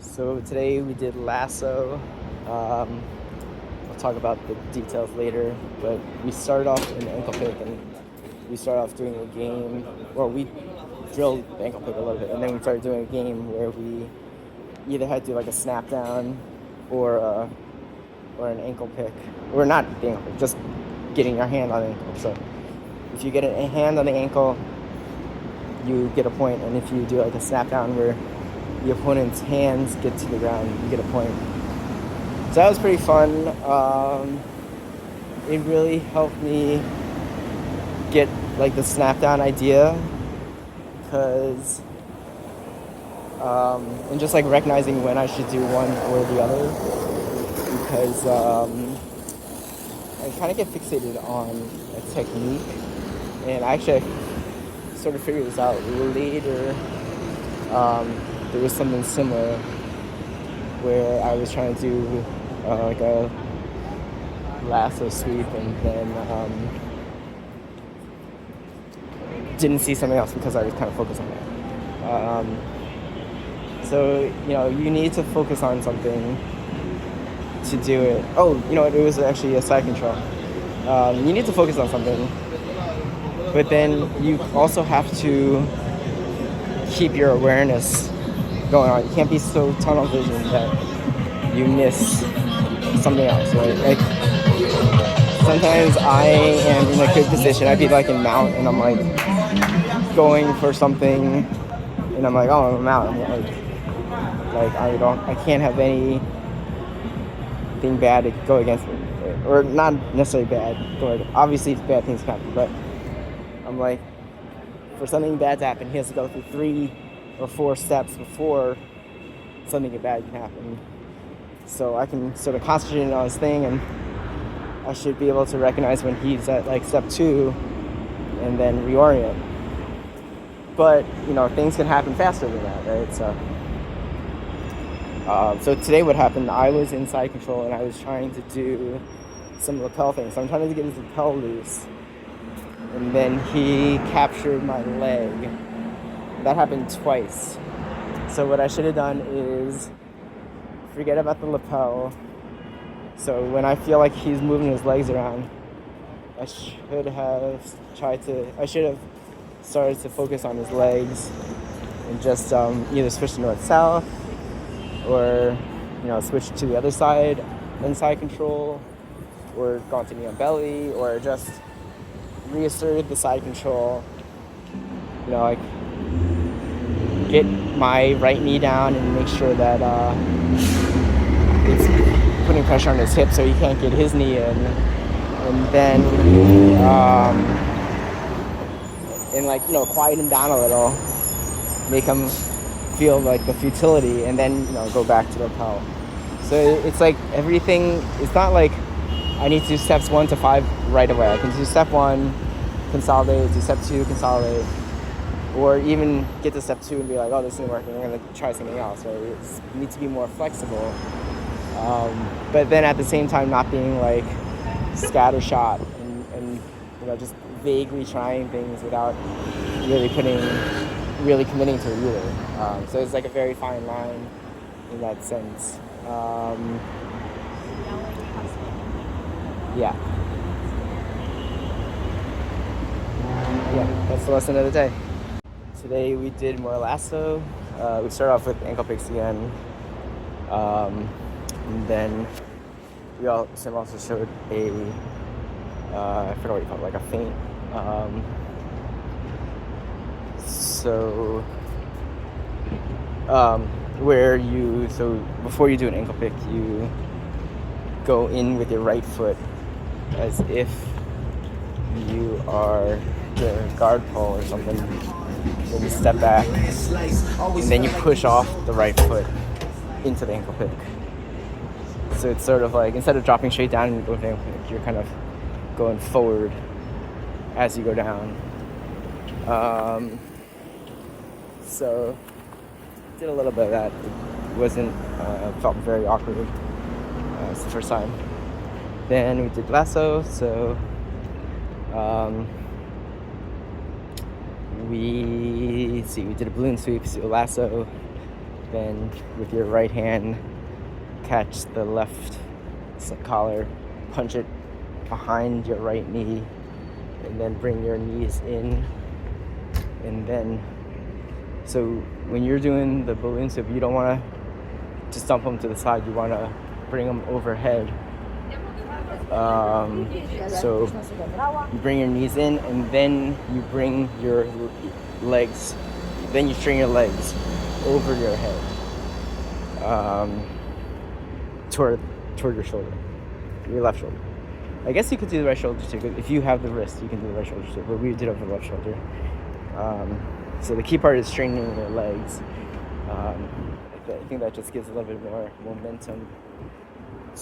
So today we did Lasso. We'll talk about the details later, but we started off in ankle pick and we started off doing a game. Well, we drilled the ankle pick a little bit, and then we started doing a game where we either had to do like a snap down or an ankle pick, or not the ankle pick, just getting your hand on the ankle. So if you get a hand on the ankle, you get a point, and if you do like a snap down where the opponent's hands get to the ground, you get a point. So that was pretty fun. It really helped me get like the snap down idea, because and just like recognizing when I should do one or the other, because I kind of get fixated on a technique, and actually I sort of figured this out later. There was something similar where I was trying to do like a lasso sweep, and then didn't see something else because I was kind of focused on that. So you need to focus on something to do it. It was actually a side control. You need to focus on something, but then you also have to keep your awareness going on. You can't be so tunnel vision that you miss something else, right? Like sometimes I am in a good position. I'd be like in mount, and I'm like going for something, and I'm like, oh, I'm out. I'm like I can't have anything bad to go against me, or not necessarily bad. Obviously, bad things happen, but I'm like, for something bad to happen, he has to go through 3 or 4 steps before something bad can happen. So I can sort of concentrate on his thing, and I should be able to recognize when he's at like step 2 and then reorient. But things can happen faster than that, right? So today what happened, I was in side control and I was trying to do some lapel things. So I'm trying to get his lapel loose, and then he captured my leg. That happened twice. So what I should have done is forget about the lapel. So when I feel like he's moving his legs around, I should have started to focus on his legs and just either switch to north-south, or switch to the other side inside control, or gone to knee on belly, or just reasserted the side control, like get my right knee down and make sure that it's putting pressure on his hip so he can't get his knee in, and then quiet him down a little, make him feel like the futility, and then go back to the lapel. So it's like everything, it's not like I need to do steps 1 to 5 right away. I can do step 1, consolidate, do step 2, consolidate, or even get to step 2 and be like, oh, this isn't working, I'm going to try something else, right? You need to be more flexible, but then at the same time not being like scattershot and just vaguely trying things without really committing to it either. So it's like a very fine line in that sense. Yeah, that's the lesson of the day. Today we did more lasso. We started off with ankle picks again, and then we also showed a I forgot what you call it, like a feint. So before you do an ankle pick, you go in with your right foot as if you are the guard pull or something. Then you step back, and then you push off the right foot into the ankle pick. So it's sort of like, instead of dropping straight down and you go to the ankle pick, you're kind of going forward as you go down. So did a little bit of that. It wasn't felt very awkward. It's the first time. Then we did lasso. So we did a balloon sweep, so a lasso, Then with your right hand, catch the left collar, punch it behind your right knee, and then bring your knees in. And then, so when you're doing the balloon sweep, you don't want to just dump them to the side. You want to bring them overhead. So you bring your knees in, and then you bring your legs, then you string your legs over your head, toward your shoulder, your left shoulder. I guess you could do the right shoulder too. If you have the wrist, you can do the right shoulder too. But we did over the left shoulder. So the key part is straining your legs. I think that just gives a little bit more momentum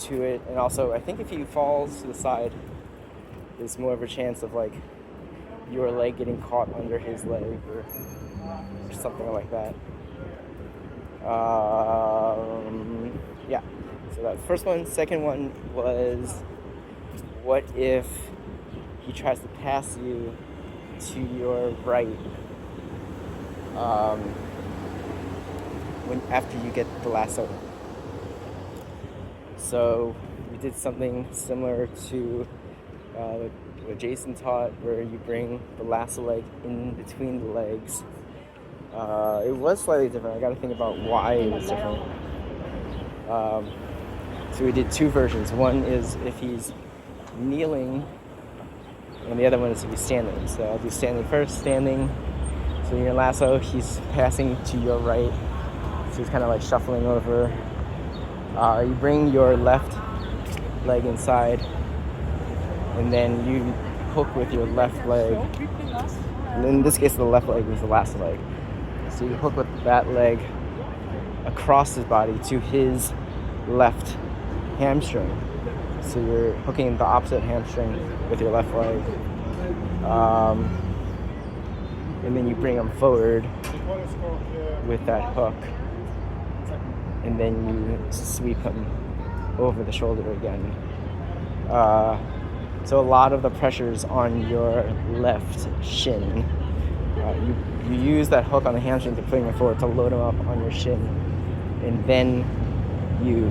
to it. And also, I think if he falls to the side, there's more of a chance of like your leg getting caught under his leg or something like that. Yeah. So that's the first one. Second one was, what if he tries to pass you to your right after you get the lasso? So we did something similar to what Jason taught, where you bring the lasso leg in between the legs. It was slightly different. I got to think about why it was different. So we did two versions. One is if he's kneeling, and the other one is if he's standing. So I'll do standing first. Standing. So in your lasso, he's passing to your right. So he's kind of like shuffling over. You bring your left leg inside, and then you hook with your left leg. And in this case, the left leg is the lasso leg. So you hook with that leg across his body to his left hamstring. So you're hooking the opposite hamstring with your left leg. And then you bring him forward with that hook. And then you sweep him over the shoulder again. So a lot of the pressure's on your left shin. You use that hook on the hamstring to put him forward to load him up on your shin, and then you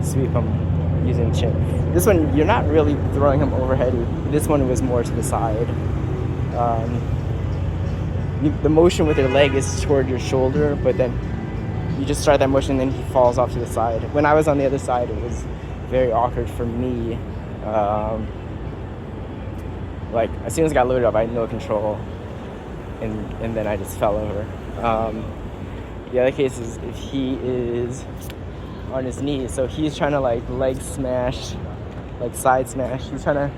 sweep him using chin. This one, you're not really throwing him overhead. This one was more to the side. The motion with your leg is toward your shoulder, but then you just start that motion and then he falls off to the side. When I was on the other side, it was very awkward for me. Like, as soon as I got loaded up, I had no control, and then I just fell over. The other case is if he is on his knees, so he's trying to like leg smash, like side smash. He's trying to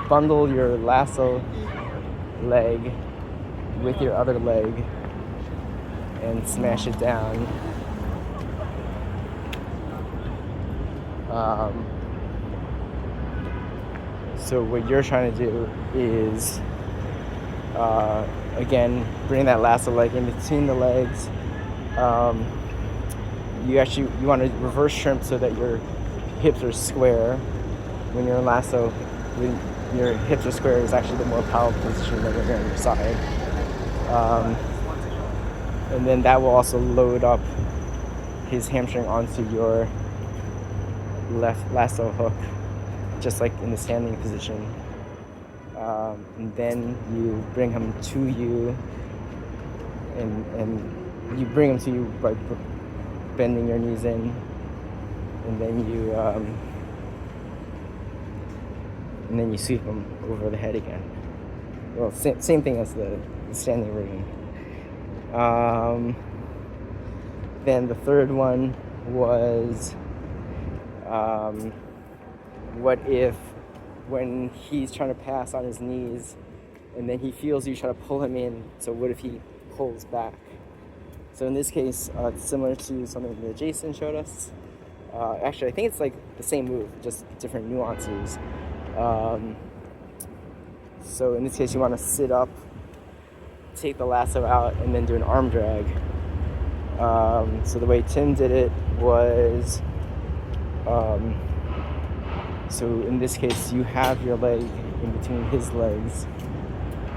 bundle your lasso leg with your other leg and smash it down. So what you're trying to do is, again, bring that lasso leg in between the legs. You want to reverse shrimp so that your hips are square. When you're in lasso, when your hips are square, is actually the more powerful position that you're on your side. And then that will also load up his hamstring onto your left lasso hook, just like in the standing position. And then you bring him to you, and you bring him to you by bending your knees in, and then you sweep him over the head again. Well, same thing as the standing version. Then the third one was, what if when he's trying to pass on his knees and then he feels you try to pull him in, so what if he pulls back? So in this case, it's similar to something that Jason showed us. Actually, I think it's like the same move, just different nuances. So in this case, you want to sit up, take the lasso out, and then do an arm drag. So the way Tim did it was, so in this case, you have your leg in between his legs.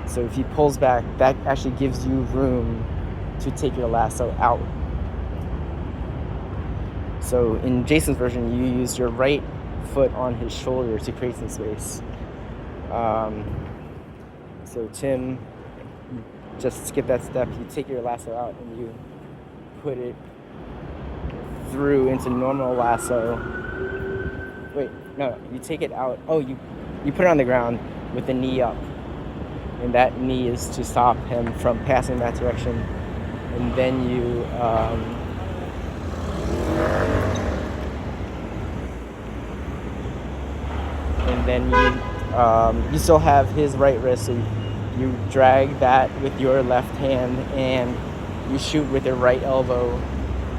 So if he pulls back, that actually gives you room to take your lasso out. So in Jason's version, you use your right foot on his shoulder to create some space. So Tim, you just skip that step. You take your lasso out and you put it through into normal lasso. Wait, no, you take it out. Oh, you put it on the ground with the knee up. And that knee is to stop him from passing that direction. And then you you still have his right wrist, so you drag that with your left hand and you shoot with your right elbow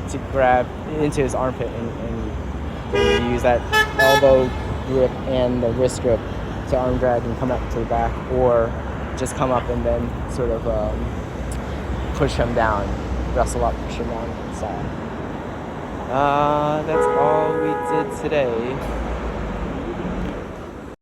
to grab into his armpit, and you use that elbow grip and the wrist grip to arm drag and come up to the back, or just come up and then sort of push him down, wrestle up, push him down inside. That's all we did today.